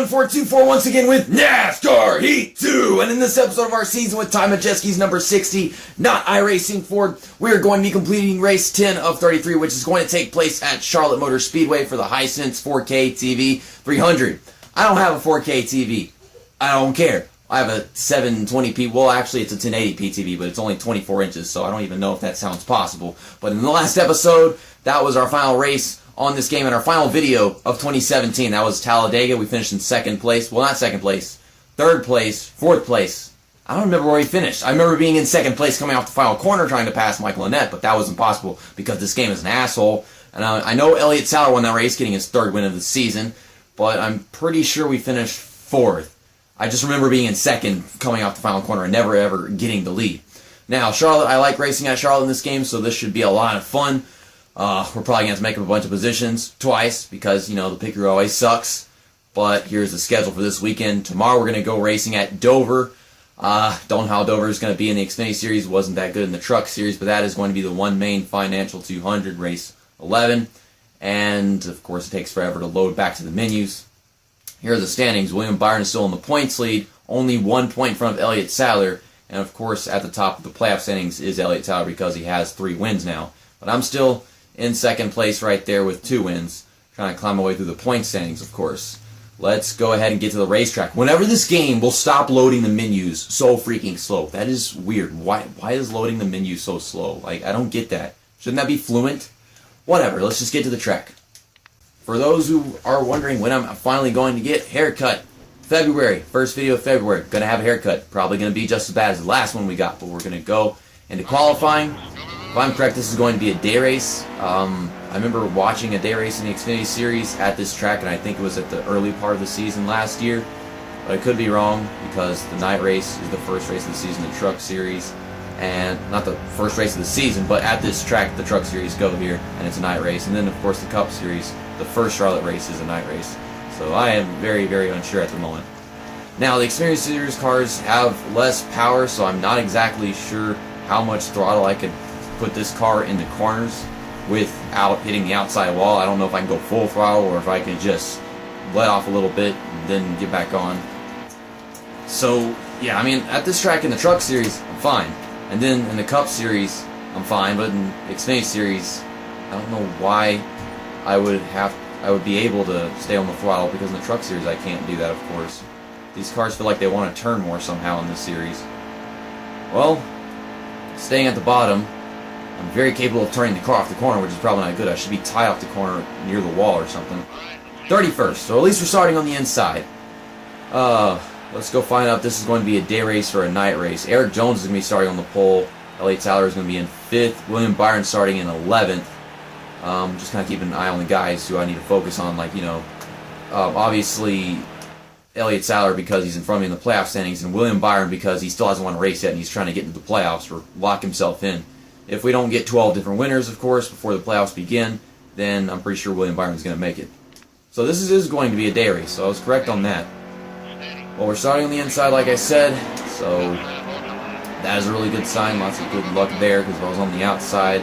142.4 once again with NASCAR Heat 2. And in this episode of our season with Majeski's number 60, not iRacing Ford, we are going to be completing race 10 of 33, which is going to take place at Charlotte Motor Speedway for the Hisense 4K TV 300. I don't have a 4K TV. I don't care. I have a 720p, well actually it's a 1080p TV, but it's only 24 inches, so I don't even know if that sounds possible. But in the last episode, that was our final race on this game and our final video of 2017. That was Talladega. We finished in second place. Well, not second place. Third place. Fourth place. I don't remember where we finished. I remember being in second place coming off the final corner trying to pass Michael Annett, but that was impossible because this game is an asshole. And I know Elliott Sadler won that race, getting his third win of the season, but I'm pretty sure we finished fourth. I just remember being in second coming off the final corner and never ever getting the lead. Now, Charlotte, I like racing at Charlotte in this game, so this should be a lot of fun. We're probably going to have to make up a bunch of positions twice because, you know, the picker always sucks. But here's the schedule for this weekend. Tomorrow we're going to go racing at Dover. Don't know how Dover is going to be in the Xfinity Series. It wasn't that good in the Truck Series, but that is going to be the One Main Financial 200, race 11. And, of course, it takes forever to load back to the menus. Here are the standings. William Byron is still in the points lead, only 1 point in front of Elliott Sadler. And, of course, at the top of the playoff standings is Elliott Sadler because he has 3 wins now. But I'm still in second place right there with 2 wins, trying to climb my way through the point standings, of course. Let's go ahead and get to the racetrack. Whenever this game will stop loading the menus so freaking slow. That is weird. Why is loading the menu so slow? Like, I don't get that. Shouldn't that be fluent? Whatever, let's just get to the track. For those who are wondering when I'm finally going to get haircut, February, first video of February, gonna have a haircut. Probably gonna be just as bad as the last one we got, but we're gonna go into qualifying. If I'm correct, this is going to be a day race. I remember watching a day race in the Xfinity Series at this track, and I think it was at the early part of the season last year. But I could be wrong, because the night race is the first race of the season, the Truck Series. And not the first race of the season, but at this track, the Truck Series go here, and it's a night race. And then, of course, the Cup Series, the first Charlotte race is a night race. So I am very, very unsure at the moment. Now, the Xfinity Series cars have less power, so I'm not exactly sure how much throttle I could put this car in the corners without hitting the outside wall. I don't know if I can go full throttle or if I can just let off a little bit and then get back on. So, yeah, I mean, at this track in the Truck Series, I'm fine. And then in the Cup Series, I'm fine. But in the Xfinity Series, I don't know why I would be able to stay on the throttle, because in the Truck Series I can't do that, of course. These cars feel like they want to turn more somehow in this series. Well, staying at the bottom, I'm very capable of turning the car off the corner, which is probably not good. I should be tied off the corner near the wall or something. 31st, so at least we're starting on the inside. Let's go find out if this is going to be a day race or a night race. Eric Jones is going to be starting on the pole. Elliott Sadler is going to be in 5th. William Byron starting in 11th. Just kind of keeping an eye on the guys who I need to focus on, like, you know, obviously Elliott Sadler because he's in front of me in the playoff standings, and William Byron because he still hasn't won a race yet and he's trying to get into the playoffs or lock himself in. If we don't get 12 different winners, of course, before the playoffs begin, then I'm pretty sure William Byron's going to make it. So this is going to be a day race, so I was correct on that. Well, we're starting on the inside, like I said, so that is a really good sign. Lots of good luck there, because if I was on the outside,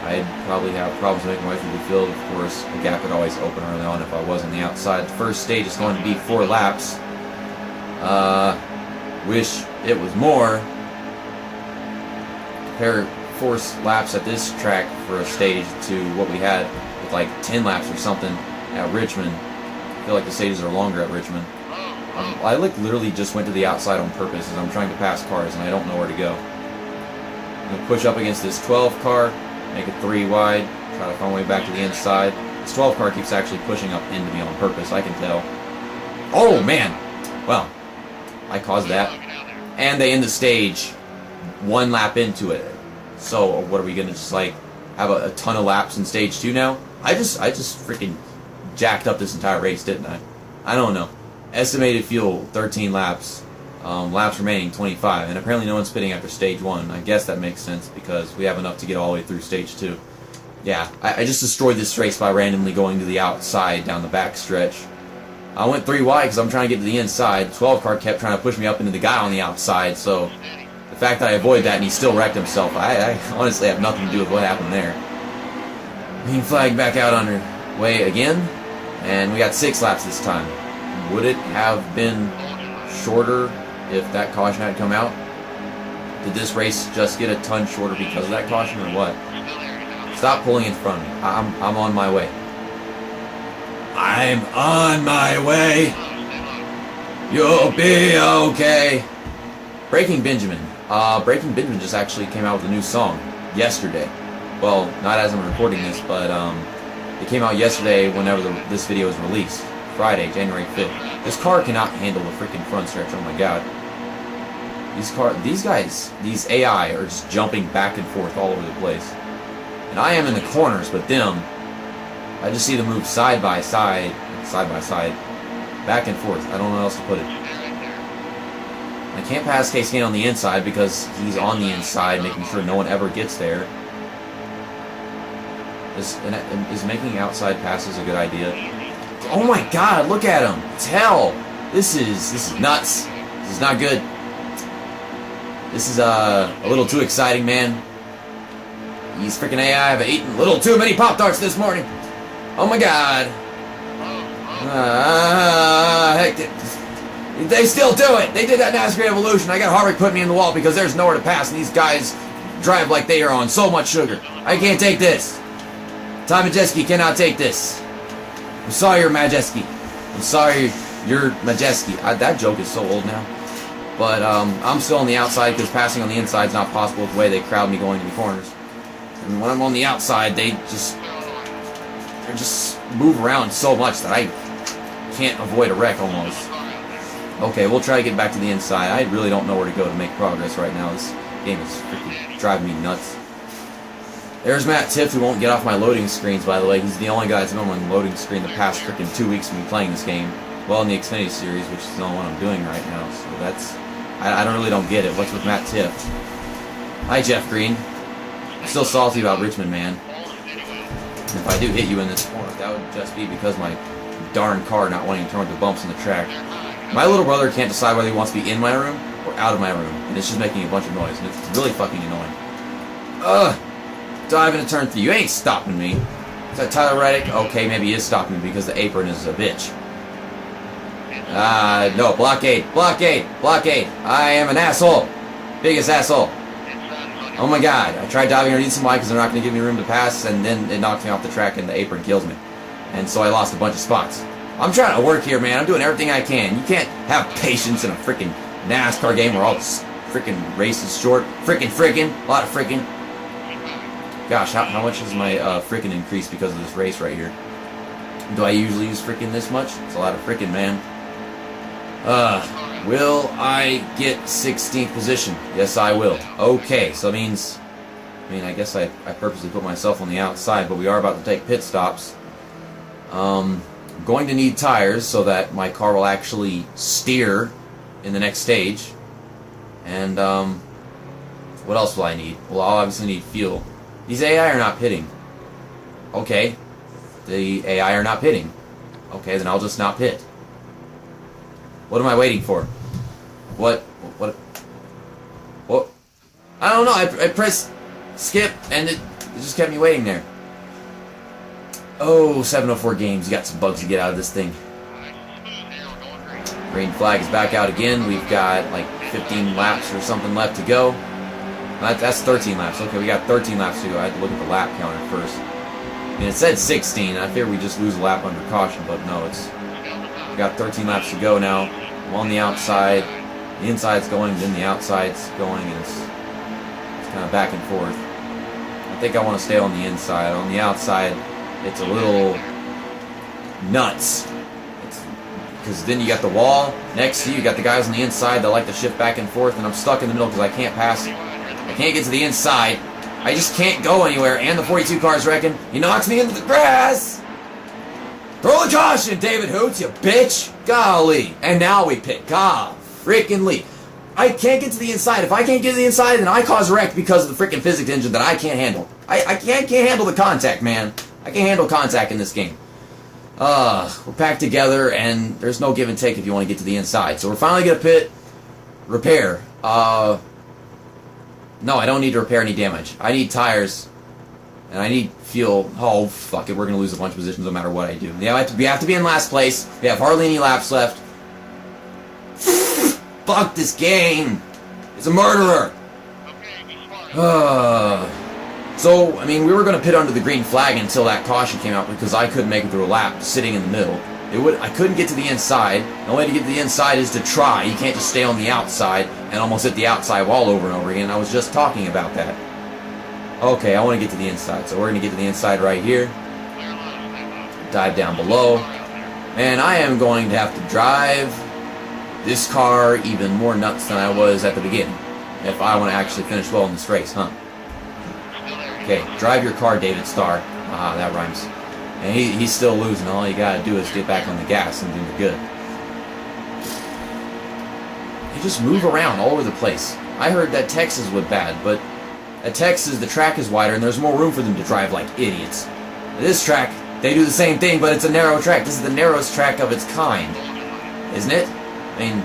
I'd probably have problems making my way through the field. Of course, the gap would always open early on if I was on the outside. The first stage is going to be 4 laps. Wish it was more. Compare 4 laps at this track for a stage to what we had with like 10 laps or something at Richmond. I feel like the stages are longer at Richmond. I like literally just went to the outside on purpose as I'm trying to pass cars and I don't know where to go. I'm going to push up against this 12 car, make it 3 wide, try to find my way back to the inside. This 12 car keeps actually pushing up into me on purpose, I can tell. Oh man! Well, I caused that. And they end the stage 1 lap into it. So what are we going to just like have a ton of laps in stage 2 now? I just freaking jacked up this entire race, didn't I? I don't know. Estimated fuel 13 laps. Laps remaining 25, and apparently no one's pitting after stage 1. I guess that makes sense because we have enough to get all the way through stage 2. Yeah, I just destroyed this race by randomly going to the outside down the back stretch. I went 3 wide because I'm trying to get to the inside. 12 car kept trying to push me up into the guy on the outside, so the fact that I avoided that and he still wrecked himself, I honestly have nothing to do with what happened there. Green flag back out on her way again, and we got 6 laps this time. would it have been shorter if that caution had come out? Did this race just get a ton shorter because of that caution, or what? Stop pulling in front of me. I'm on my way. I'm on my way. You'll be okay. Breaking Benjamin. Breaking Benjamin just actually came out with a new song yesterday. Well, not as I'm recording this, but it came out yesterday whenever this video was released. Friday, January 5th. This car cannot handle the freaking front stretch. Oh my god. These guys, these AI are just jumping back and forth all over the place. And I am in the corners, but them, I just see them move side by side, back and forth. I don't know how else to put it. I can't pass K-Scan on the inside because he's on the inside, making sure no one ever gets there. Is making outside passes a good idea? Oh my god, look at him! It's hell! This is nuts. This is not good. This is a little too exciting, man. These freaking AI have eaten a little too many Pop-Tarts this morning. Oh my god. Heck, they still do it. They did that NASCAR Evolution. I got Harvick putting me in the wall because there's nowhere to pass, and these guys drive like they are on so much sugar. I can't take this. Ty Majeski cannot take this. I'm sorry you're Majeski. I'm sorry you're Majeski. That joke is so old now. But I'm still on the outside because passing on the inside is not possible with the way they crowd me going to the corners. And when I'm on the outside, they just move around so much that I can't avoid a wreck almost. Okay, we'll try to get back to the inside. I really don't know where to go to make progress right now. This game is freaking driving me nuts. There's Matt Tiff, who won't get off my loading screens, by the way. He's the only guy that's been on my loading screen the past freaking 2 weeks of me playing this game. Well, in the Xfinity Series, which is the only one I'm doing right now. So that's... I really don't get it. What's with Matt Tiff? Hi, Jeff Green. I'm still salty about Richmond, man. If I do hit you in this corner, that would just be because my darn car not wanting to turn the bumps on the track. My little brother can't decide whether he wants to be in my room or out of my room, and it's just making a bunch of noise, and it's really fucking annoying. Ugh! Dive into turn 3. You ain't stopping me. Is that Tyler Reddick? Okay, maybe he is stopping me because the apron is a bitch. No, blockade, blockade, blockade. I am an asshole. Biggest asshole. Oh my god, I tried diving underneath somebody because they're not going to give me room to pass, and then it knocks me off the track and the apron kills me. And so I lost a bunch of spots. I'm trying to work here, man. I'm doing everything I can. You can't have patience in a freaking NASCAR game where all this freaking race is short. Freaking, a lot of freaking. Gosh, how much has my freaking increased because of this race right here? Do I usually use freaking this much? It's a lot of freaking, man. Will I get 16th position? Yes, I will. Okay, so that means... I guess I purposely put myself on the outside, but we are about to take pit stops. I'm going to need tires so that my car will actually steer in the next stage. And, what else will I need? Well, I'll obviously need fuel. These AI are not pitting. Okay. The AI are not pitting. Okay, then I'll just not pit. What am I waiting for? What? I don't know. I pressed skip and it just kept me waiting there. Oh, 704 games. You got some bugs to get out of this thing. Green flag is back out again. We've got like 15 laps or something left to go. That's 13 laps. Okay, we got 13 laps to go. I had to look at the lap counter first. It said 16. I figured we just lose a lap under caution, but no, we got 13 laps to go now. I'm on the outside. The inside's going, then the outside's going, and it's kind of back and forth. I think I want to stay on the inside. On the outside, it's a little nuts. Because then you got the wall next to you. You got the guys on the inside that like to shift back and forth, and I'm stuck in the middle because I can't pass. I can't get to the inside. I just can't go anywhere, and the 42 car's wrecking. He knocks me into the grass. Throw the caution, David Hoots, you bitch. Golly. And now we pick. God freaking Lee. I can't get to the inside. If I can't get to the inside, then I cause wreck because of the freaking physics engine that I can't handle. I can't handle the contact, man. I can't handle contact in this game. We're packed together, and there's no give and take if you want to get to the inside. So we're finally going to pit. Repair. No, I don't need to repair any damage. I need tires. And I need to feel, oh, fuck it, we're going to lose a bunch of positions no matter what I do. Yeah, we have to be in last place. We have hardly any laps left. Fuck this game. It's a murderer. So, I mean, we were going to pit under the green flag until that caution came out because I couldn't make it through a lap sitting in the middle. I couldn't get to the inside. The only way to get to the inside is to try. You can't just stay on the outside and almost hit the outside wall over and over again. I was just talking about that. Okay, I want to get to the inside, so we're going to get to the inside right here. Dive down below. And I am going to have to drive this car even more nuts than I was at the beginning if I want to actually finish well in this race, huh? Okay, drive your car, David Starr. Ah, that rhymes. And he's still losing. All you gotta do is get back on the gas and do good. You just move around all over the place. I heard that Texas was bad, but at Texas the track is wider and there's more room for them to drive like idiots. This track, they do the same thing, but it's a narrow track. This is the narrowest track of its kind, isn't it? I mean,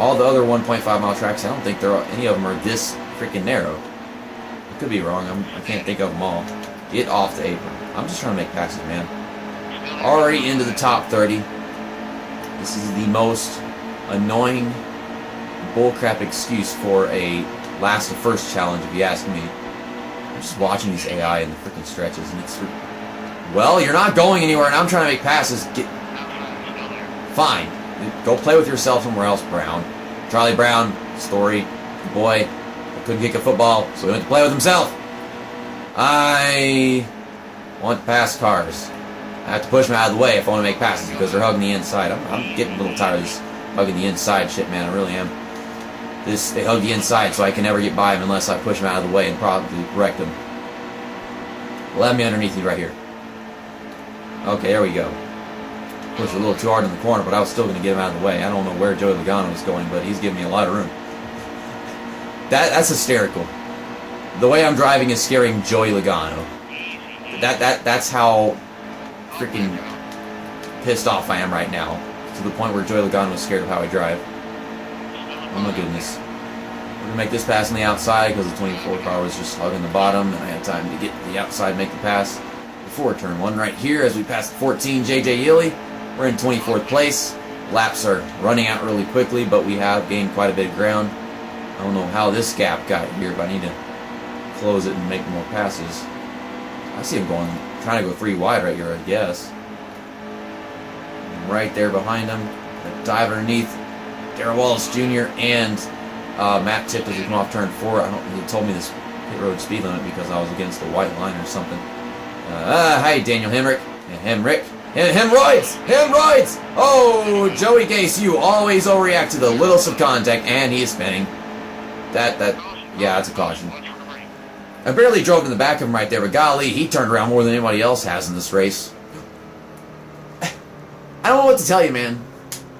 all the other 1.5 mile tracks, I don't think any of them are this freaking narrow. Could be wrong. I can't think of them all. Get off the apron. I'm just trying to make passes, man. Already into the top 30. This is the most annoying bullcrap excuse for a last to first challenge, if you ask me. I'm just watching these AI in the freaking stretches, and it's... Well, you're not going anywhere, and I'm trying to make passes. Fine. Go play with yourself somewhere else, Brown. Charlie Brown, story, boy. Couldn't kick a football, so he went to play with himself. I want to pass cars. I have to push them out of the way if I want to make passes because they're hugging the inside. I'm getting a little tired of this hugging the inside shit, man. I really am. They hug the inside, so I can never get by them unless I push them out of the way and probably wreck them. Let me underneath you right here. Okay, there we go. Pushed a little too hard in the corner, but I was still going to get him out of the way. I don't know where Joey Logano was going, but he's giving me a lot of room. That's hysterical. The way I'm driving is scaring Joey Logano. That's how freaking pissed off I am right now. To the point where Joey Logano is scared of how I drive. Oh my goodness. We're going to make this pass on the outside because the 24 car was just hugging the bottom and I had time to get to the outside and make the pass before turn 1 right here as we pass 14 JJ Yeley. We're in 24th place. Laps are running out really quickly, but we have gained quite a bit of ground. I don't know how this gap got here, but I need to close it and make more passes. I see him trying to go 3 wide right here, I guess. And right there behind him, a dive underneath. Darrell Wallace Jr. and Matt Tipp as we come off turn 4. He told me this pit road speed limit because I was against the white line or something. Hi, Daniel Hemrick. Hemroids! Oh, Joey Gase, you always overreact to the littlest of contact, and he is spinning. Yeah, that's a caution. I barely drove in the back of him right there, but golly, he turned around more than anybody else has in this race. I don't know what to tell you, man.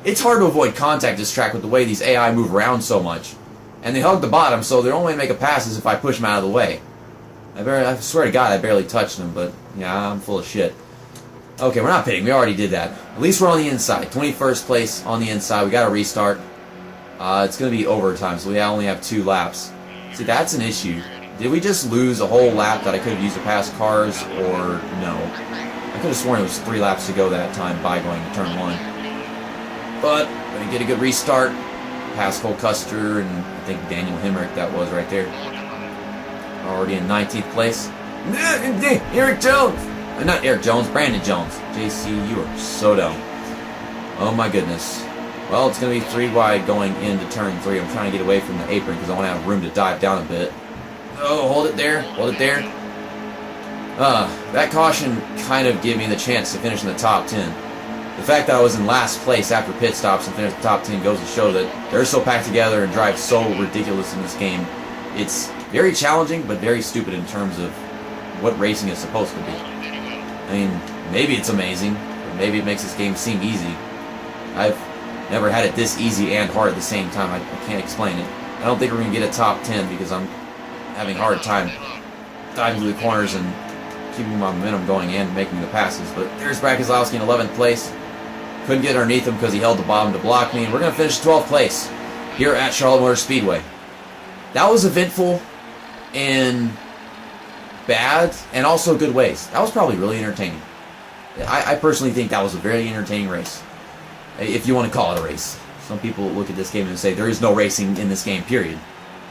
It's hard to avoid contact this track with the way these AI move around so much. And they hug the bottom, so the only way to make a pass is if I push them out of the way. I swear to God, I barely touched them, but yeah, I'm full of shit. Okay, we're not pitting. We already did that. At least we're on the inside. 21st place on the inside. We got to restart. It's going to be overtime, so we only have 2 laps. See, that's an issue. Did we just lose a whole lap that I could have used to pass cars, or no? I could have sworn it was 3 laps to go that time by going to turn 1. But, going to get a good restart. Pass Cole Custer and I think Daniel Hemrick, that was right there. Already in 19th place. Eric Jones! Not Eric Jones, Brandon Jones. JC, you are so dumb. Oh my goodness. Well, it's going to be 3 wide going into turn 3. I'm trying to get away from the apron because I want to have room to dive down a bit. Oh, hold it there. Hold it there. That caution kind of gave me the chance to finish in the top 10. The fact that I was in last place after pit stops and finished the top 10 goes to show that they're so packed together and drive so ridiculous in this game. It's very challenging, but very stupid in terms of what racing is supposed to be. I mean, maybe it's amazing, or maybe it makes this game seem easy. I've never had it this easy and hard at the same time. I can't explain it. I don't think we're going to get a top 10 because I'm having a hard time diving through the corners and keeping my momentum going and making the passes. But there's Brad Keselowski in 11th place. Couldn't get underneath him because he held the bottom to block me. And we're going to finish 12th place here at Charlotte Motor Speedway. That was eventful in bad and also good ways. That was probably really entertaining. I personally think that was a very entertaining race, if you want to call it a race. Some people look at this game and say there is no racing in this game, period.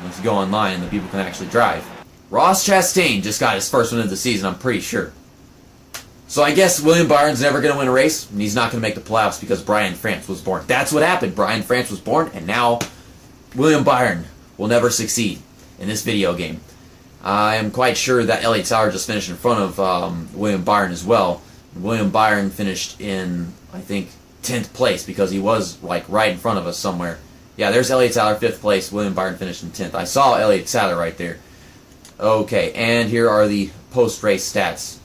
Once you go online and the people can actually drive. Ross Chastain just got his first win of the season, I'm pretty sure. So I guess William Byron's never going to win a race, and he's not going to make the playoffs because Brian France was born. That's what happened. Brian France was born, and now William Byron will never succeed in this video game. I am quite sure that Elliott Sadler just finished in front of William Byron as well. William Byron finished in, I think, 10th place because he was like right in front of us somewhere. Yeah, there's Elliott Sadler, 5th place. William Byron finished in 10th. I saw Elliott Sadler right there. Okay, and here are the post-race stats.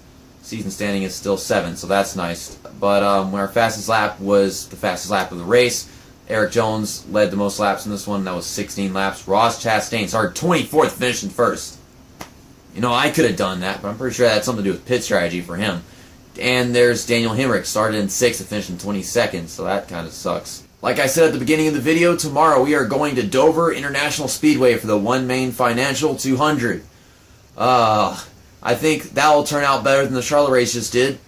Season standing is still 7, so that's nice. But our fastest lap was the fastest lap of the race. Eric Jones led the most laps in this one. That was 16 laps. Ross Chastain started 24th, finishing first. You know, I could have done that, but I'm pretty sure that had something to do with pit strategy for him. And there's Daniel Hemrick, started in 6th and finished in 22nd, so that kind of sucks. Like I said at the beginning of the video, tomorrow we are going to Dover International Speedway for the One Main Financial 200. I think that will turn out better than the Charlotte race just did,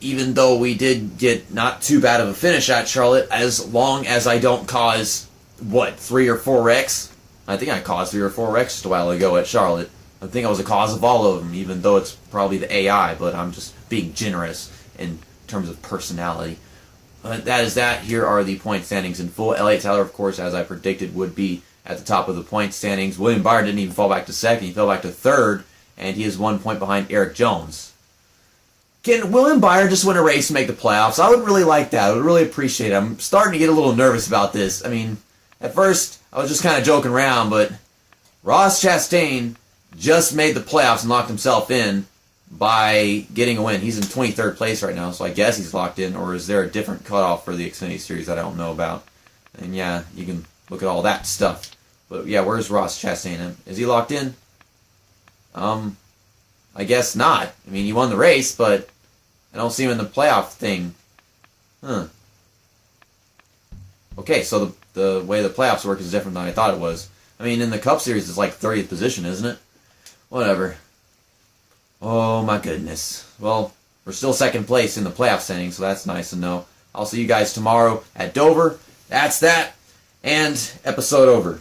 even though we did get not too bad of a finish at Charlotte, as long as I don't cause, 3 or 4 wrecks? I think I caused 3 or 4 wrecks just a while ago at Charlotte. I think I was the cause of all of them, even though it's probably the AI, but I'm just being generous in terms of personality. That is that. Here are the point standings in full. Elliott Sadler, of course, as I predicted, would be at the top of the point standings. William Byron didn't even fall back to 2nd. He fell back to 3rd, and he is 1 point behind Eric Jones. Can William Byron just win a race and make the playoffs? I would really like that. I would really appreciate it. I'm starting to get a little nervous about this. I mean, at first, I was just kind of joking around, but Ross Chastain just made the playoffs and locked himself in by getting a win. He's in 23rd place right now, so I guess he's locked in, or is there a different cutoff for the Xfinity Series that I don't know about? And yeah, you can look at all that stuff. But yeah, where's Ross Chastain? Is he locked in? I guess not. I mean, he won the race, but I don't see him in the playoff thing. Huh. Okay, so the way the playoffs work is different than I thought it was. I mean, in the Cup Series, it's like 30th position, isn't it? Whatever. Oh, my goodness. Well, we're still 2nd place in the playoff standing, so that's nice to know. I'll see you guys tomorrow at Dover. That's that. And episode over.